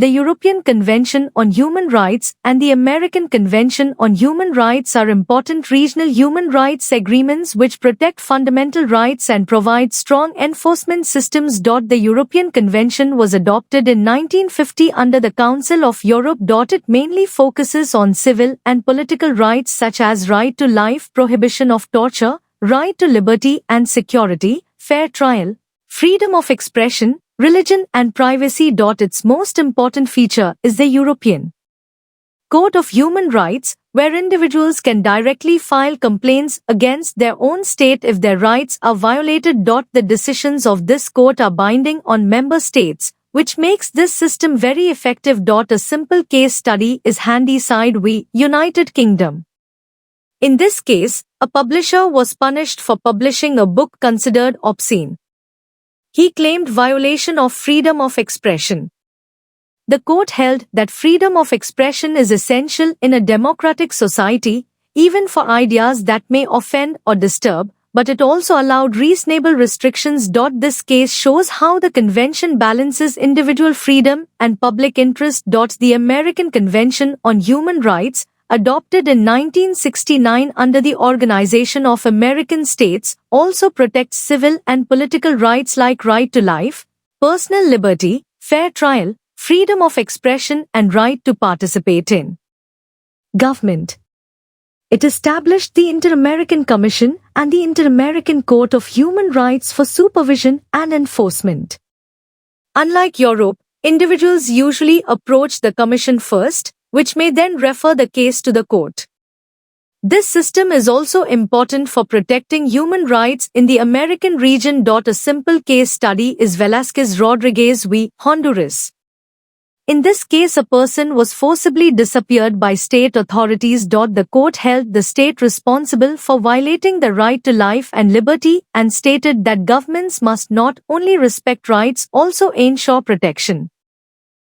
The European Convention on Human Rights and the American Convention on Human Rights are important regional human rights agreements which protect fundamental rights and provide strong enforcement systems. The European Convention was adopted in 1950 under the Council of Europe. It mainly focuses on civil and political rights such as right to life, prohibition of torture, right to liberty and security, fair trial, freedom of expression, religion and privacy. Its most important feature is the European Court of Human Rights, where individuals can directly file complaints against their own state if their rights are violated. The decisions of this court are binding on member states, which makes this system very effective. A simple case study is Handyside v. United Kingdom. In this case, a publisher was punished for publishing a book considered obscene. He claimed violation of freedom of expression. The court held that freedom of expression is essential in a democratic society, even for ideas that may offend or disturb, but it also allowed reasonable restrictions. This case shows how the convention balances individual freedom and public interest. The American Convention on Human Rights, adopted in 1969 under the Organization of American States, also protects civil and political rights like right to life, personal liberty, fair trial, freedom of expression and right to participate in government. It established the Inter-American Commission and the Inter-American Court of Human Rights for supervision and enforcement. Unlike Europe, individuals usually approach the Commission first, which may then refer the case to the court. This system is also important for protecting human rights in the American region. A simple case study is Velázquez-Rodriguez v. Honduras. In this case, a person was forcibly disappeared by state authorities. The court held the state responsible for violating the right to life and liberty and stated that governments must not only respect rights, also ensure protection.